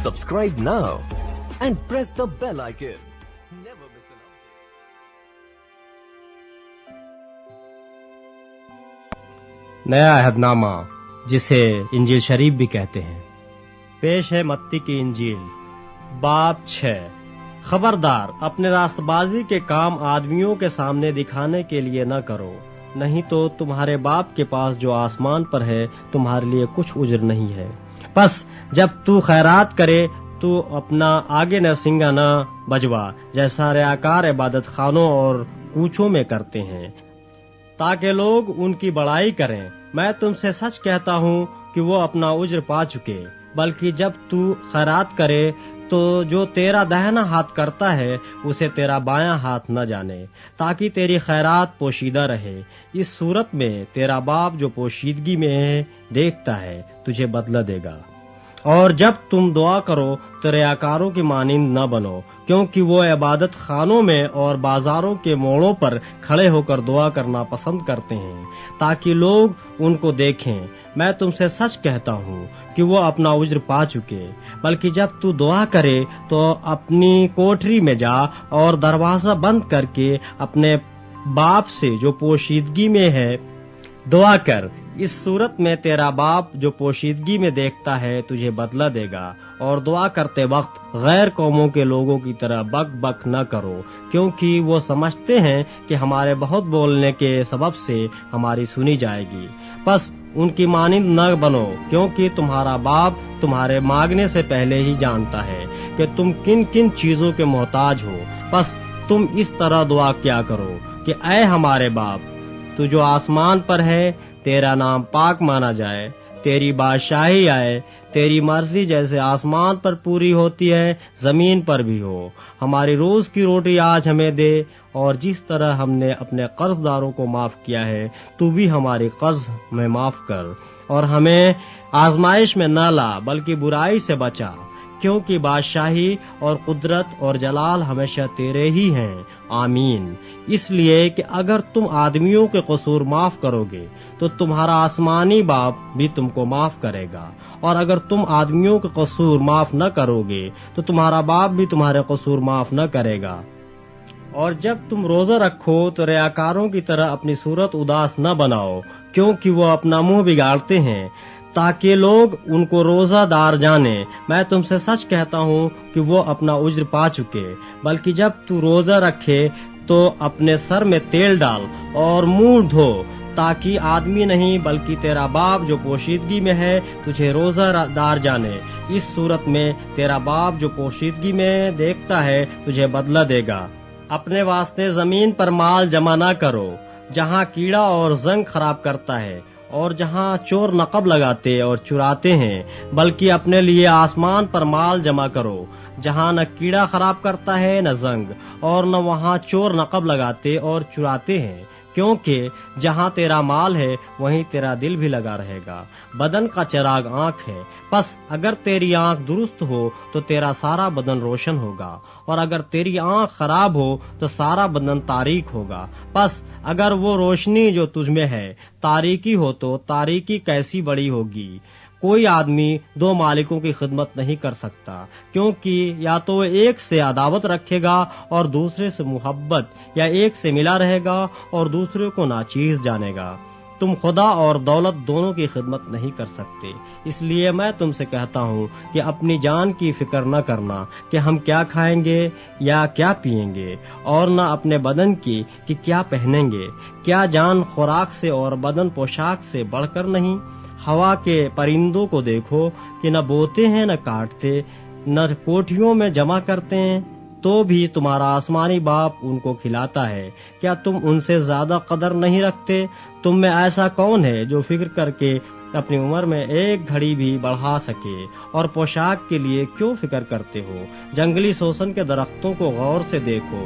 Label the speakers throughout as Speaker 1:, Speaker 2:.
Speaker 1: Subscribe now and press the bell icon. Never miss an update.
Speaker 2: नया अहदनामा जिसे इंजील शरीफ भी कहते हैं। पेश है मत्ती की इंजील बाब 6। खबरदार, अपने रास्तबाजी के काम आदमियों के सामने दिखाने के लिए न करो, नहीं तो तुम्हारे बाप के पास जो आसमान पर है तुम्हारे लिए कुछ उज्र नहीं है। बस जब तू खैरात करे तो अपना आगे नरसिंगा न बजवा, जैसा रियाकार इबादत खानों और कूचों में करते हैं, ताकि लोग उनकी बड़ाई करें। मैं तुमसे सच कहता हूँ कि वो अपना उज्र पा चुके। बल्कि जब तू खैरात करे तो जो तेरा दाहिना हाथ करता है उसे तेरा बायां हाथ न जाने, ताकि तेरी खैरात पोशीदा रहे। इस सूरत में तेरा बाप जो पोशीदगी में देखता है तुझे बदला देगा। और जब तुम दुआ करो तो रियाकारों की मानिंद न बनो, क्योंकि वो इबादत खानों में और बाजारों के मोड़ों पर खड़े होकर दुआ करना पसंद करते हैं, ताकि लोग उनको देखें। मैं तुमसे सच कहता हूँ कि वो अपना उज्र पा चुके। बल्कि जब तू दुआ करे तो अपनी कोठरी में जा और दरवाजा बंद करके अपने बाप से जो पोशीदगी में है दुआ कर। इस सूरत में तेरा बाप जो पोशीदगी में देखता है तुझे बदला देगा। और दुआ करते वक्त गैर कौमों के लोगों की तरह बक बक न करो, क्योंकि वो समझते हैं कि हमारे बहुत बोलने के सबब से हमारी सुनी जाएगी। बस उनकी मानिंद न बनो, क्योंकि तुम्हारा बाप तुम्हारे मांगने से पहले ही जानता है कि तुम किन किन चीजों के मोहताज हो। बस तुम इस तरह दुआ क्या करो कि ऐ हमारे बाप, तू जो आसमान पर है, तेरा नाम पाक माना जाए, तेरी बादशाही आए, तेरी मर्जी जैसे आसमान पर पूरी होती है जमीन पर भी हो। हमारी रोज की रोटी आज हमें दे, और जिस तरह हमने अपने कर्जदारों को माफ किया है तू भी हमारी कर्ज में माफ कर। और हमें आजमाइश में न ला, बल्कि बुराई से बचा, क्योंकि बादशाही और कुदरत और जलाल हमेशा तेरे ही हैं। आमीन। इसलिए कि अगर तुम आदमियों के कसूर माफ करोगे तो तुम्हारा आसमानी बाप भी तुमको माफ करेगा, और अगर तुम आदमियों के कसूर माफ न करोगे तो तुम्हारा बाप भी तुम्हारे कसूर माफ न करेगा। और जब तुम रोजा रखो तो रियाकारों की तरह अपनी सूरत उदास न बनाओ, क्योंकि वो अपना मुंह बिगाड़ते हैं ताकि लोग उनको रोजादार जाने। मैं तुमसे सच कहता हूँ कि वो अपना उज्र पा चुके। बल्कि जब तू रोजा रखे तो अपने सर में तेल डाल और मुंह धो, ताकि आदमी नहीं बल्कि तेरा बाप जो पोशीदगी में है तुझे रोजादार जाने। इस सूरत में तेरा बाप जो पोशीदगी में देखता है तुझे बदला देगा। अपने वास्ते जमीन पर माल जमा न करो, जहाँ कीड़ा और जंग खराब करता है और जहाँ चोर नकब लगाते और चुराते हैं, बल्कि अपने लिए आसमान पर माल जमा करो, जहाँ न कीड़ा खराब करता है न जंग, और न वहाँ चोर नकब लगाते और चुराते हैं। क्योंकि जहाँ तेरा माल है वहीं तेरा दिल भी लगा रहेगा। बदन का चिराग आँख है। बस अगर तेरी आँख दुरुस्त हो तो तेरा सारा बदन रोशन होगा, और अगर तेरी आँख खराब हो तो सारा बदन तारीक होगा। बस अगर वो रोशनी जो तुझमें है तारीकी हो तो तारीकी कैसी बड़ी होगी। कोई आदमी दो मालिकों की खिदमत नहीं कर सकता, क्योंकि या तो एक से अदावत रखेगा और दूसरे से मुहब्बत, या एक से मिला रहेगा और दूसरे को नाचीज जानेगा। तुम खुदा और दौलत दोनों की खिदमत नहीं कर सकते। इसलिए मैं तुमसे कहता हूँ कि अपनी जान की फिक्र न करना कि हम क्या खाएंगे या क्या पिएंगे, और न अपने बदन की कि क्या पहनेंगे। क्या जान खुराक से और बदन पोशाक से बढ़कर नहीं? हवा के परिंदों को देखो कि न बोते हैं न काटते, न कोठियों में जमा करते हैं, तो भी तुम्हारा आसमानी बाप उनको खिलाता है। क्या तुम उनसे ज्यादा कदर नहीं रखते? तुम में ऐसा कौन है जो फिक्र करके अपनी उम्र में एक घड़ी भी बढ़ा सके? और पोशाक के लिए क्यों फिक्र करते हो? जंगली सोसन के दरख्तों को गौर से देखो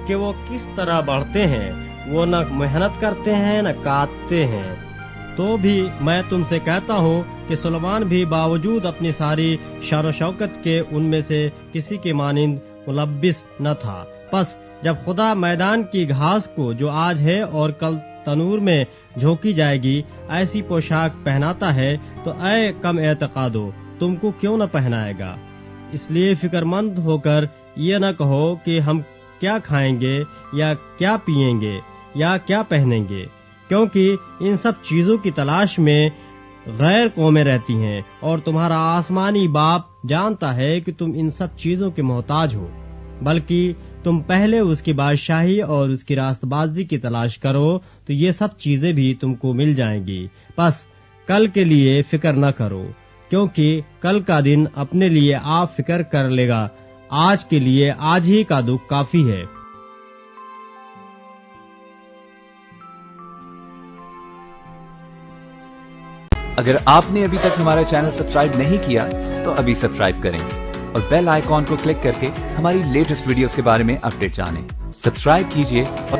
Speaker 2: कि वो किस तरह बढ़ते हैं। वो न मेहनत करते हैं न काटते हैं। तो भी मैं तुमसे कहता हूँ कि सुलेमान भी बावजूद अपनी सारी शान शौकत के उनमें से किसी के मानिंद मुलब्बिस न था। बस जब खुदा मैदान की घास को जो आज है और कल तनूर में झोंकी जाएगी ऐसी पोशाक पहनाता है, तो ऐ कम एतकादो, तुमको क्यों न पहनाएगा। اس لیے فکر مند ہو کر یہ نہ کہو کہ ہم کیا کھائیں گے یا کیا پیئیں گے یا کیا پہنیں گے، کیونکہ ان سب چیزوں کی تلاش میں غیر قومیں رہتی ہیں، اور تمہارا آسمانی باپ جانتا ہے کہ تم ان سب چیزوں کے محتاج ہو۔ بلکہ تم پہلے اس کی بادشاہی اور اس کی راست بازی کی تلاش کرو تو یہ سب چیزیں بھی تم کو مل جائیں گی۔ بس کل کے لیے فکر نہ کرو، کیونکہ کل کا دن اپنے لیے آپ فکر کر لے گا، آج کے لیے آج ہی کا دکھ کافی ہے۔
Speaker 3: اگر آپ نے ابھی تک ہمارا چینل سبسکرائب نہیں کیا تو ابھی سبسکرائب کریں اور بیل آئیکن کو کلک کر کے ہماری لیٹسٹ ویڈیوز کے بارے میں اپڈیٹ جانیں۔ سبسکرائب کیجئے اور